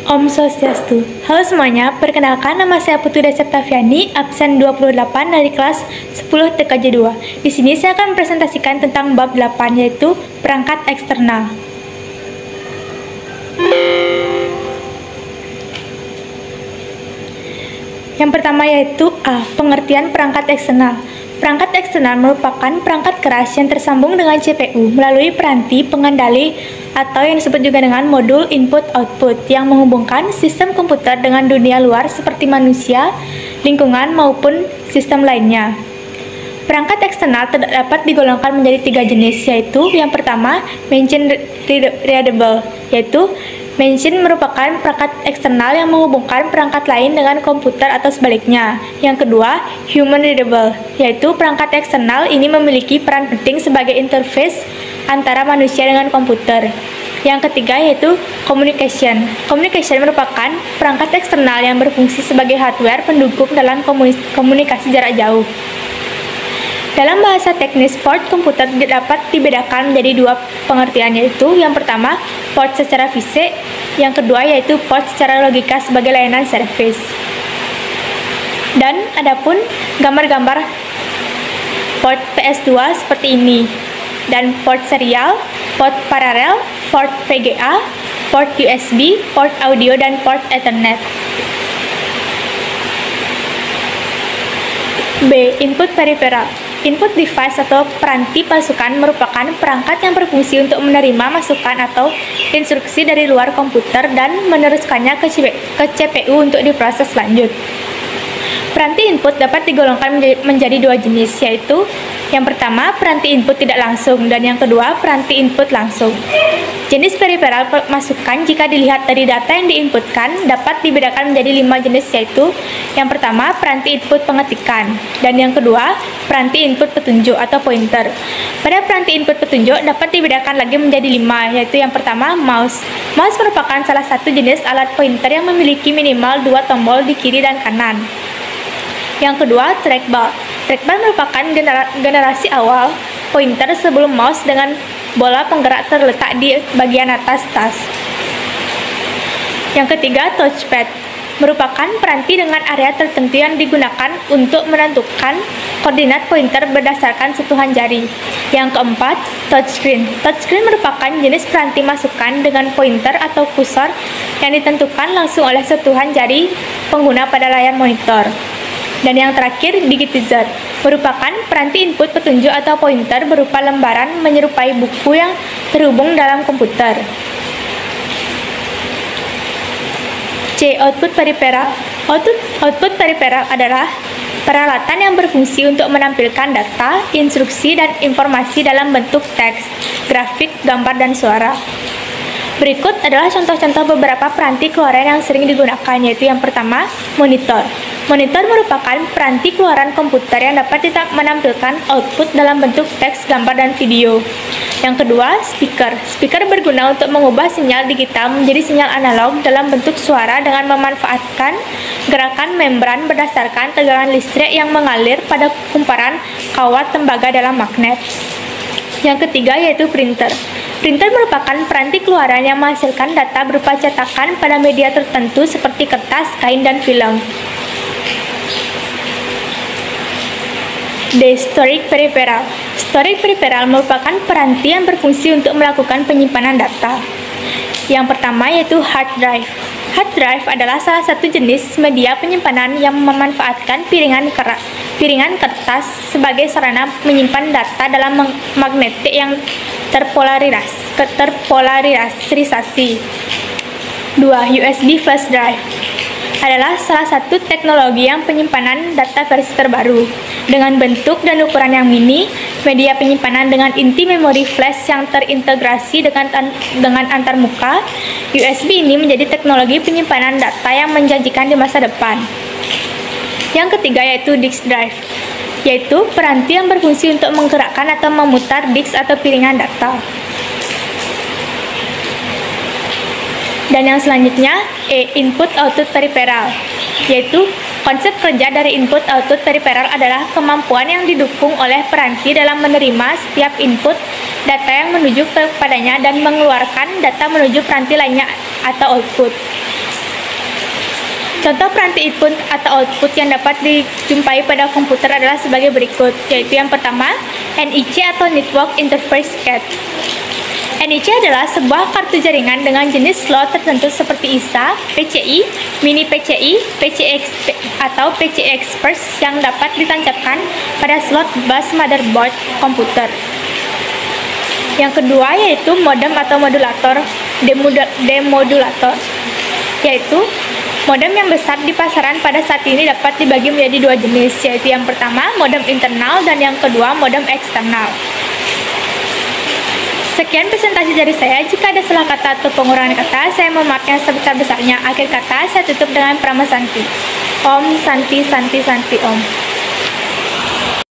Om Swastiastu. Halo semuanya, perkenalkan nama saya Putu Septaviani, absen 28 dari kelas 10 TKJ 2. Di sini saya akan presentasikan tentang bab 8 yaitu perangkat eksternal. Yang pertama yaitu A. Pengertian perangkat eksternal. Perangkat eksternal merupakan perangkat keras yang tersambung dengan CPU melalui peranti pengendali atau yang disebut juga dengan modul input-output yang menghubungkan sistem komputer dengan dunia luar seperti manusia, lingkungan, maupun sistem lainnya. Perangkat eksternal dapat digolongkan menjadi 3 jenis, yaitu yang pertama, machine readable, yaitu machine merupakan perangkat eksternal yang menghubungkan perangkat lain dengan komputer atau sebaliknya. Yang kedua, human readable, yaitu perangkat eksternal ini memiliki peran penting sebagai interface antara manusia dengan komputer. Yang ketiga yaitu communication. Communication merupakan perangkat eksternal yang berfungsi sebagai hardware pendukung dalam komunikasi jarak jauh. Dalam bahasa teknis, port komputer dapat dibedakan menjadi 2 pengertian, yaitu yang pertama, port secara fisik, yang kedua yaitu port secara logika sebagai layanan service. Dan adapun gambar-gambar port PS2 seperti ini, dan port serial, port paralel, port VGA, port USB, port audio, dan port Ethernet. B. Input peripheral. Input device atau peranti pasukan merupakan perangkat yang berfungsi untuk menerima masukan atau instruksi dari luar komputer dan meneruskannya ke CPU untuk diproses lanjut. Peranti input dapat digolongkan menjadi 2 jenis, yaitu yang pertama, peranti input tidak langsung, dan yang kedua, peranti input langsung. Jenis peripheral masukan jika dilihat dari data yang diinputkan dapat dibedakan menjadi 5 jenis, yaitu yang pertama, peranti input pengetikan, dan yang kedua, peranti input petunjuk atau pointer. Pada peranti input petunjuk dapat dibedakan lagi menjadi 5, yaitu yang pertama, mouse. Mouse merupakan salah satu jenis alat pointer yang memiliki minimal 2 tombol di kiri dan kanan. Yang kedua, trackball. Trackball merupakan generasi awal pointer sebelum mouse dengan bola penggerak terletak di bagian atas tas. Yang ketiga, touchpad. Merupakan peranti dengan area tertentu yang digunakan untuk menentukan koordinat pointer berdasarkan sentuhan jari. Yang keempat, touchscreen. Touchscreen merupakan jenis peranti masukan dengan pointer atau kursor yang ditentukan langsung oleh sentuhan jari pengguna pada layar monitor. Dan yang terakhir, digitizer, merupakan peranti input petunjuk atau pointer berupa lembaran menyerupai buku yang terhubung dalam komputer. C. Output peripheral. Output peripheral adalah peralatan yang berfungsi untuk menampilkan data, instruksi, dan informasi dalam bentuk teks, grafik, gambar, dan suara. Berikut adalah contoh-contoh beberapa peranti keluaran yang sering digunakan, yaitu yang pertama, monitor. Monitor merupakan peranti keluaran komputer yang dapat menampilkan output dalam bentuk teks, gambar, dan video. Yang kedua, speaker. Speaker berguna untuk mengubah sinyal digital menjadi sinyal analog dalam bentuk suara dengan memanfaatkan gerakan membran berdasarkan tegangan listrik yang mengalir pada kumparan kawat tembaga dalam magnet. Yang ketiga yaitu printer. Printer merupakan peranti keluaran yang menghasilkan data berupa cetakan pada media tertentu seperti kertas, kain, dan film. D. Storage peripheral. Storage peripheral merupakan peranti yang berfungsi untuk melakukan penyimpanan data. Yang pertama yaitu hard drive. Hard drive adalah salah satu jenis media penyimpanan yang memanfaatkan piringan kertas sebagai sarana menyimpan data dalam magnetik yang terpolarisasi. 2. USB flash drive adalah salah satu teknologi yang penyimpanan data versi terbaru. Dengan bentuk dan ukuran yang mini, media penyimpanan dengan inti memori flash yang terintegrasi dengan antarmuka, USB ini menjadi teknologi penyimpanan data yang menjanjikan di masa depan. Yang ketiga yaitu disk drive, yaitu peranti yang berfungsi untuk menggerakkan atau memutar disk atau piringan data. Dan yang selanjutnya, input output peripheral, yaitu Konsep kerja dari input-output periferal adalah kemampuan yang didukung oleh peranti dalam menerima setiap input data yang menuju kepadanya dan mengeluarkan data menuju peranti lainnya atau output. Contoh peranti input atau output yang dapat dijumpai pada komputer adalah sebagai berikut, yaitu yang pertama, NIC atau Network Interface Card. NIC adalah sebuah kartu jaringan dengan jenis slot tertentu seperti ISA, PCI, Mini PCI, PCI atau PCI Express yang dapat ditancapkan pada slot bus motherboard komputer. Yang kedua yaitu modem atau modulator, demodulator, yaitu modem yang besar di pasaran pada saat ini dapat dibagi menjadi dua jenis, yaitu yang pertama modem internal dan yang kedua modem eksternal. Sekian presentasi dari saya. Jika ada salah kata atau pengurangan kata, saya memaafkan sebesar-besarnya. Akhir kata, saya tutup dengan Prama Santi. Om Santi Santi Santi Om.